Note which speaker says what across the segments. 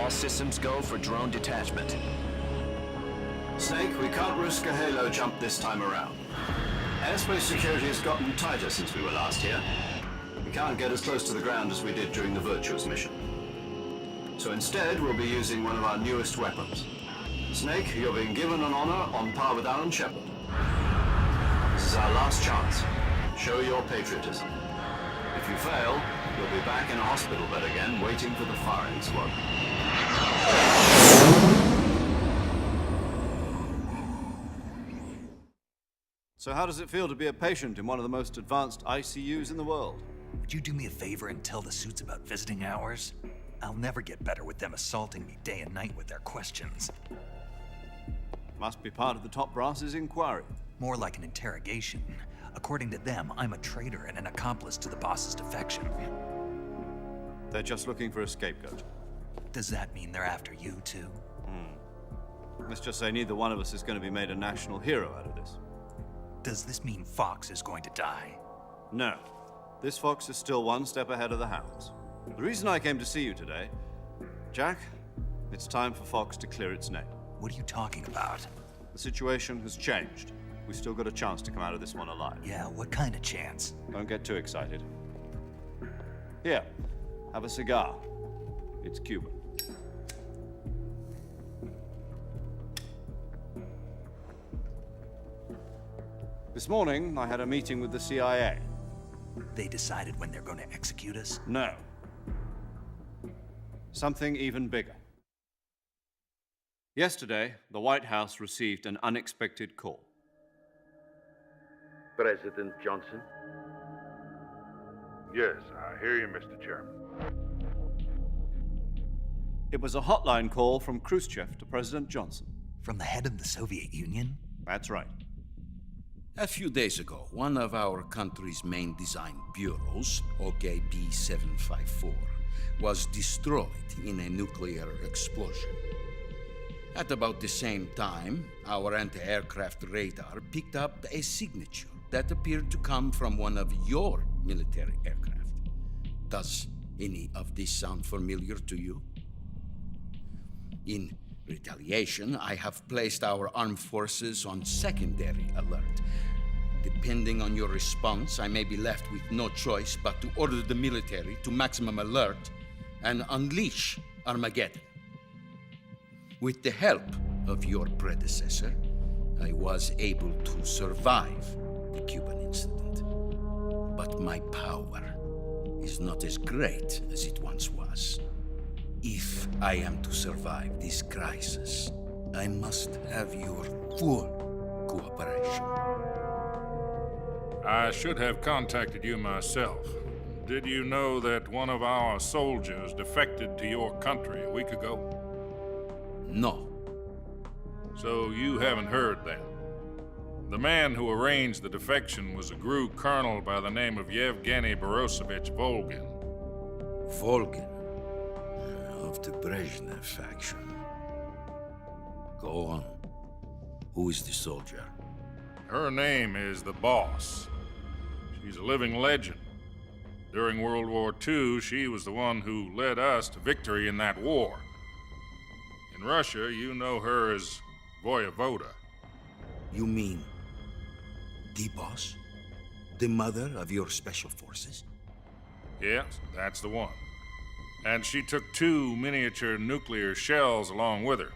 Speaker 1: All systems go for drone detachment.
Speaker 2: Snake, we can't risk a halo jump this time around. Airspace security has gotten tighter since we were last here. We can't get as close to the ground as we did during the Virtuous mission. So instead, we'll be using one of our newest weapons. Snake, you're being given an honor on par with Alan Shepard. This is our last chance. Show your patriotism. If you fail, you'll be back in a hospital bed again, waiting for the firing squad.
Speaker 3: So how does it feel to be a patient in one of the most advanced ICUs in the world?
Speaker 4: Would you do me a favor and tell the suits about visiting hours? I'll never get better with them assaulting me day and night with their questions.
Speaker 3: Must be part of the top brass's inquiry.
Speaker 4: More like an interrogation. According to them, I'm a traitor and an accomplice to the boss's defection.
Speaker 3: They're just looking for a scapegoat.
Speaker 4: Does that mean they're after you, too?
Speaker 3: Let's just say neither one of us is going to be made a national hero out of this.
Speaker 4: Does this mean Fox is going to die?
Speaker 3: No. This fox is still one step ahead of the hounds. The reason I came to see you today, Jack, it's time for Fox to clear its name.
Speaker 4: What are you talking about?
Speaker 3: The situation has changed. We've still got a chance to come out of this one alive.
Speaker 4: Yeah, what kind of chance?
Speaker 3: Don't get too excited. Here, have a cigar. It's Cuban. This morning, I had a meeting with the CIA.
Speaker 4: They decided when they're going to execute us?
Speaker 3: No. Something even bigger. Yesterday, the White House received an unexpected call.
Speaker 5: President Johnson?
Speaker 6: Yes, I hear you, Mr. Chairman.
Speaker 3: It was a hotline call from Khrushchev to President Johnson.
Speaker 4: From the head of the Soviet Union?
Speaker 3: That's right.
Speaker 7: A few days ago, one of our country's main design bureaus, OKB 754, was destroyed in a nuclear explosion. At about the same time, our anti-aircraft radar picked up a signature that appeared to come from one of your military aircraft. Does any of this sound familiar to you? In retaliation, I have placed our armed forces on secondary alert. Depending on your response, I may be left with no choice but to order the military to maximum alert and unleash Armageddon. With the help of your predecessor, I was able to survive the Cuban incident. But my power is not as great as it once was. If I am to survive this crisis, I must have your full cooperation.
Speaker 6: I should have contacted you myself. Did you know that one of our soldiers defected to your country a week ago?
Speaker 7: No.
Speaker 6: So you haven't heard then. The man who arranged the defection was a GRU colonel by the name of Yevgeny Borosovich Volgin.
Speaker 7: Volgin, of the Brezhnev faction. Go on. Who is the soldier?
Speaker 6: Her name is the Boss. She's a living legend. During World War II, she was the one who led us to victory in that war. In Russia, you know her as Voyevoda.
Speaker 7: You mean the boss? The mother of your special forces?
Speaker 6: Yes, that's the one. And she took 2 miniature nuclear shells along with her.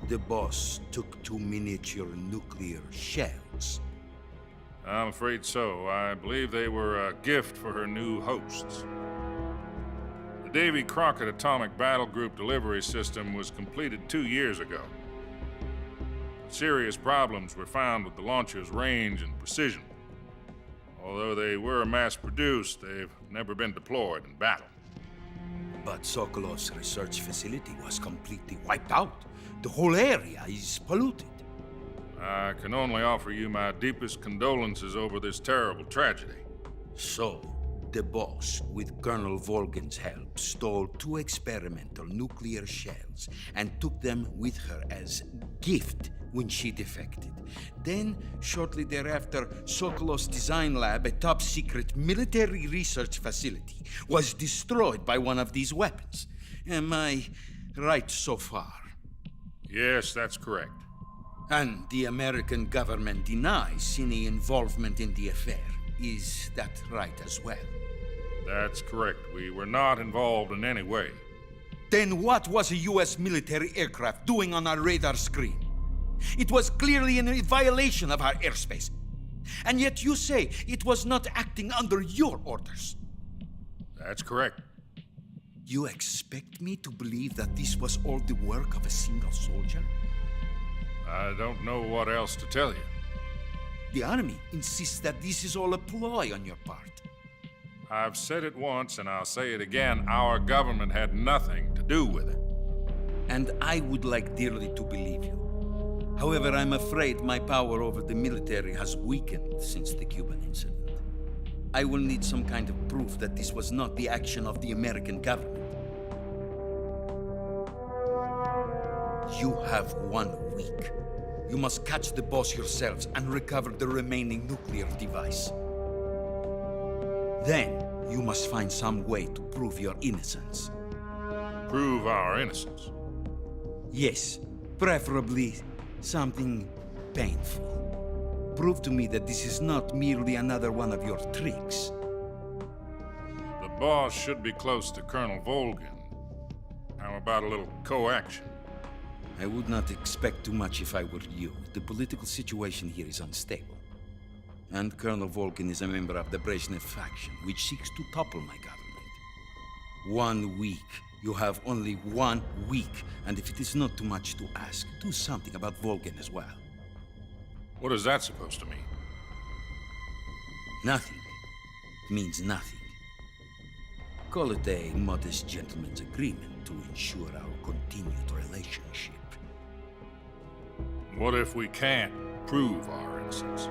Speaker 7: The boss took 2 miniature nuclear shells.
Speaker 6: I'm afraid so. I believe they were a gift for her new hosts. The Davy Crockett Atomic Battle Group delivery system was completed 2 years ago. Serious problems were found with the launcher's range and precision. Although they were mass-produced, they've never been deployed in battle.
Speaker 7: But Sokolov's research facility was completely wiped out. The whole area is polluted.
Speaker 6: I can only offer you my deepest condolences over this terrible tragedy.
Speaker 7: So, the boss, with Colonel Volgin's help, stole 2 experimental nuclear shells and took them with her as gift when she defected. Then, shortly thereafter, Sokolov's design lab, a top-secret military research facility, was destroyed by one of these weapons. And my Right so far.
Speaker 6: Yes, that's correct.
Speaker 7: And the American government denies any involvement in the affair. Is that right as well?
Speaker 6: That's correct. We were not involved in any way.
Speaker 7: Then what was a US military aircraft doing on our radar screen? It was clearly in violation of our airspace. And yet you say it was not acting under your orders.
Speaker 6: That's correct.
Speaker 7: You expect me to believe that this was all the work of a single soldier?
Speaker 6: I don't know what else to tell you.
Speaker 7: The army insists that this is all a ploy on your part.
Speaker 6: I've said it once and I'll say it again. Our government had nothing to do with it.
Speaker 7: And I would like dearly to believe you. However, I'm afraid my power over the military has weakened since the Cuban incident. I will need some kind of proof that this was not the action of the American government. You have 1 week. You must catch the boss yourselves and recover the remaining nuclear device. Then, you must find some way to prove your innocence.
Speaker 6: Prove our innocence.
Speaker 7: Yes, preferably something painful. Prove to me that this is not merely another one of your tricks.
Speaker 6: The boss should be close to Colonel Volgin. How about a little co-action?
Speaker 7: I would not expect too much if I were you. The political situation here is unstable. And Colonel Volgin is a member of the Brezhnev faction, which seeks to topple my government. 1 week. You have only 1 week. And if it is not too much to ask, do something about Volgin as well.
Speaker 6: What is that supposed to mean?
Speaker 7: Nothing. It means nothing. Call it a modest gentleman's agreement to ensure our continued relationship.
Speaker 6: What if we can't prove our innocence?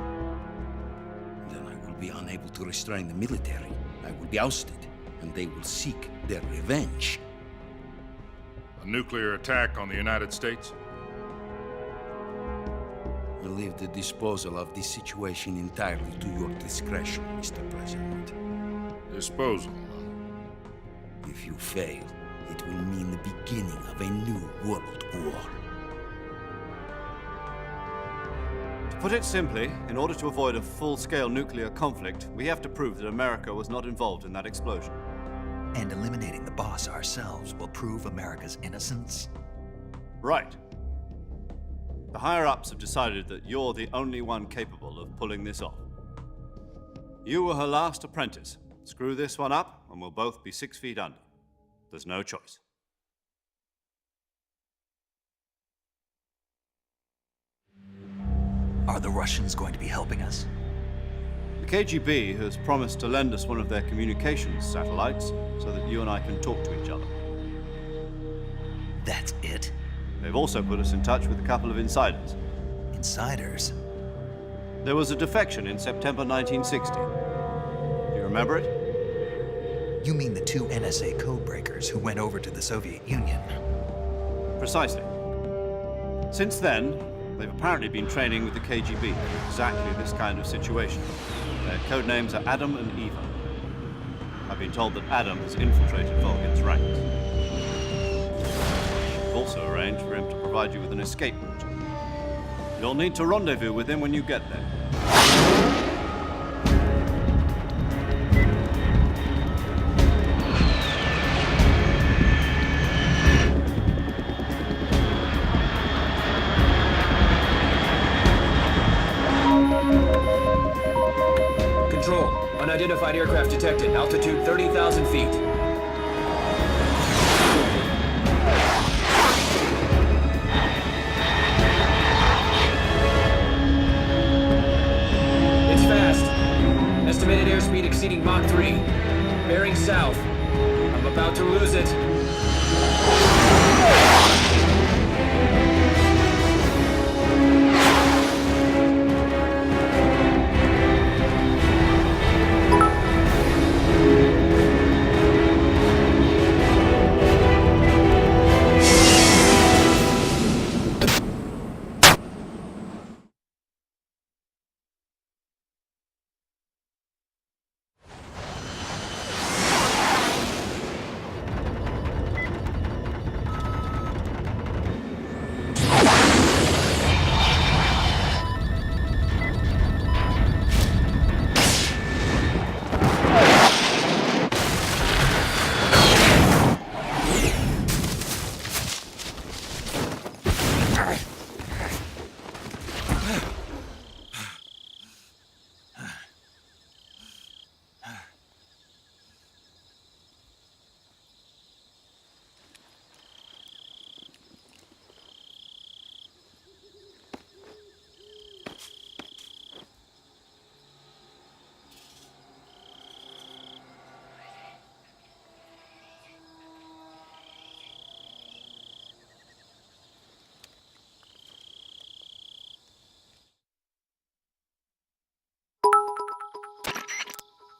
Speaker 7: Then I will be unable to restrain the military. I will be ousted, and they will seek their revenge.
Speaker 6: A nuclear attack on the United States?
Speaker 7: I leave the disposal of this situation entirely to your discretion, Mr. President.
Speaker 6: Disposal.
Speaker 7: If you fail, it will mean the beginning of a new world war.
Speaker 3: To put it simply, in order to avoid a full-scale nuclear conflict, we have to prove that America was not involved in that explosion.
Speaker 4: And eliminating the boss ourselves will prove America's innocence?
Speaker 3: Right. The higher-ups have decided that you're the only one capable of pulling this off. You were her last apprentice. Screw this one up, and we'll both be 6 feet under. There's no choice.
Speaker 4: Are the Russians going to be helping us?
Speaker 3: The KGB has promised to lend us one of their communications satellites so that you and I can talk to each other.
Speaker 4: That's it?
Speaker 3: They've also put us in touch with a couple of insiders.
Speaker 4: Insiders?
Speaker 3: There was a defection in September 1960. Do you remember it?
Speaker 4: You mean the 2 NSA codebreakers who went over to the Soviet Union?
Speaker 3: Precisely. Since then, they've apparently been training with the KGB for exactly this kind of situation. Their codenames are Adam and Eva. I've been told that Adam has infiltrated Volgin's ranks. I've also arranged for him to provide you with an escape route. You'll need to rendezvous with him when you get there.
Speaker 1: Control. Unidentified aircraft detected. Altitude 30,000 feet. It's fast. Estimated airspeed exceeding Mach 3. Bearing south. I'm about to lose it.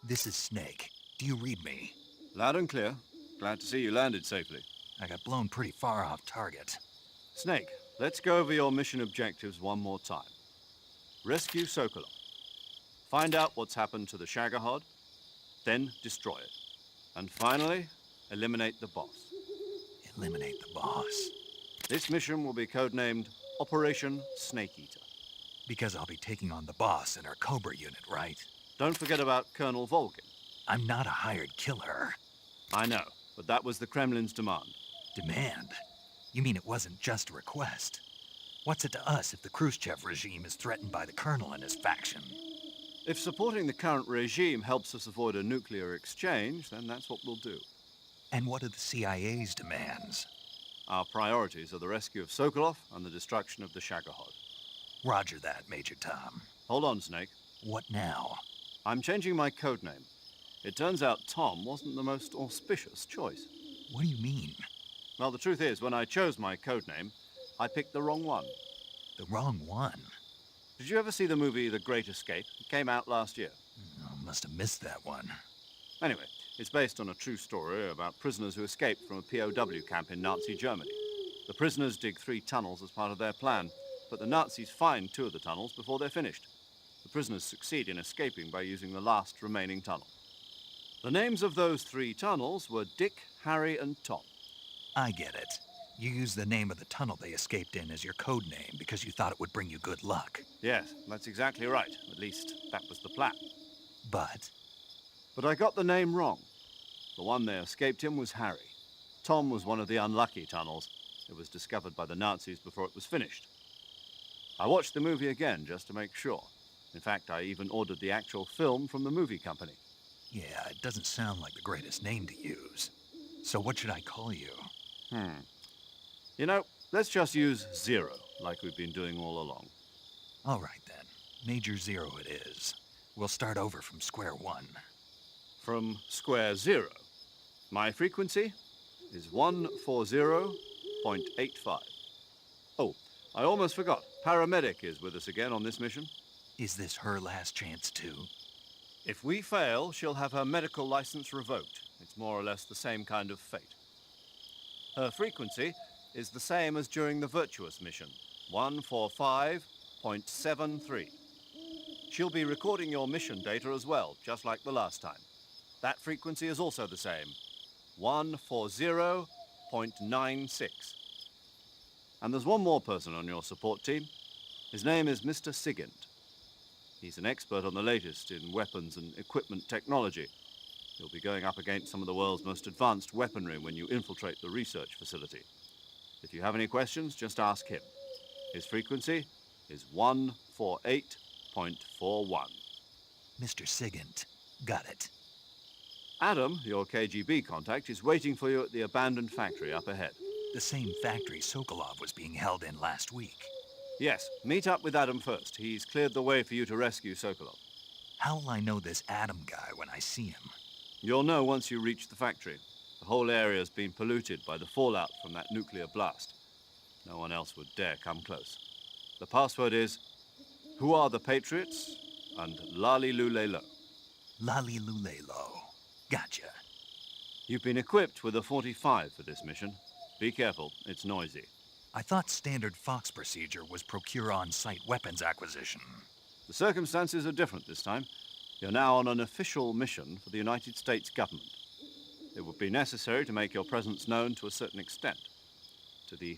Speaker 4: This is Snake. Do you read me?
Speaker 3: Loud and clear. Glad to see you landed safely.
Speaker 4: I got blown pretty far off target.
Speaker 3: Snake, let's go over your mission objectives one more time. Rescue Sokolov. Find out what's happened to the Shagohod, then destroy it. And finally, eliminate the boss.
Speaker 4: Eliminate the boss.
Speaker 3: This mission will be codenamed Operation Snake Eater.
Speaker 4: Because I'll be taking on the boss in our Cobra unit, right?
Speaker 3: Don't forget about Colonel Volgin.
Speaker 4: I'm not a hired killer.
Speaker 3: I know, but that was the Kremlin's demand.
Speaker 4: Demand? You mean it wasn't just a request? What's it to us if the Khrushchev regime is threatened by the Colonel and his faction?
Speaker 3: If supporting the current regime helps us avoid a nuclear exchange, then that's what we'll do.
Speaker 4: And what are the CIA's demands?
Speaker 3: Our priorities are the rescue of Sokolov and the destruction of the Shagohod.
Speaker 4: Roger that, Major Tom.
Speaker 3: Hold on, Snake.
Speaker 4: What now?
Speaker 3: I'm changing my codename. It turns out Tom wasn't the most auspicious choice.
Speaker 4: What do you mean?
Speaker 3: Well, the truth is, when I chose my codename, I picked the wrong one.
Speaker 4: The wrong one?
Speaker 3: Did you ever see the movie The Great Escape? It came out last year.
Speaker 4: Oh, must have missed that one.
Speaker 3: Anyway, it's based on a true story about prisoners who escaped from a POW camp in Nazi Germany. The prisoners dig 3 tunnels as part of their plan, but the Nazis find 2 of the tunnels before they're finished. The prisoners succeed in escaping by using the last remaining tunnel. The names of those 3 tunnels were Dick, Harry, and Tom.
Speaker 4: I get it. You used the name of the tunnel they escaped in as your code name because you thought it would bring you good luck.
Speaker 3: Yes, that's exactly right. At least, that was the plan.
Speaker 4: But
Speaker 3: But I got the name wrong. The one they escaped in was Harry. Tom was one of the unlucky tunnels. It was discovered by the Nazis before it was finished. I watched the movie again just to make sure. In fact, I even ordered the actual film from the movie company.
Speaker 4: yeah, it doesn't sound like the greatest name to use. So what should I call you?
Speaker 3: You know, let's just use Zero, like we've been doing all along.
Speaker 4: All right then. Major Zero it is. We'll start over from square one.
Speaker 3: From square 0. My frequency is 140.85. Oh, I almost forgot. Paramedic is with us again on this mission.
Speaker 4: Is this her last chance too?
Speaker 3: If we fail, she'll have her medical license revoked. It's more or less the same kind of fate. Her frequency is the same as during the Virtuous mission, 145.73. She'll be recording your mission data as well, just like the last time. That frequency is also the same, 140.96. And there's one more person on your support team. His name is Mr. Sigint. He's an expert on the latest in weapons and equipment technology. You'll be going up against some of the world's most advanced weaponry when you infiltrate the research facility. If you have any questions, just ask him. His frequency is 148.41.
Speaker 4: Mr. Sigint. Got it.
Speaker 3: Adam, your KGB contact, is waiting for you at the abandoned factory up ahead.
Speaker 4: The same factory Sokolov was being held in last week.
Speaker 3: Yes, meet up with Adam first. He's cleared the way for you to rescue Sokolov.
Speaker 4: How will I know this Adam guy when I see him?
Speaker 3: You'll know once you reach the factory. The whole area's been polluted by the fallout from that nuclear blast. No one else would dare come close. The password is, "Who are the Patriots?" and Lali Lule Lo.
Speaker 4: Lali Lulelo. Gotcha.
Speaker 3: You've been equipped with a 45 for this mission. Be careful, it's noisy.
Speaker 4: I thought standard Fox procedure was procure on-site weapons acquisition.
Speaker 3: The circumstances are different this time. You're now on an official mission for the United States government. It would be necessary to make your presence known to a certain extent. To the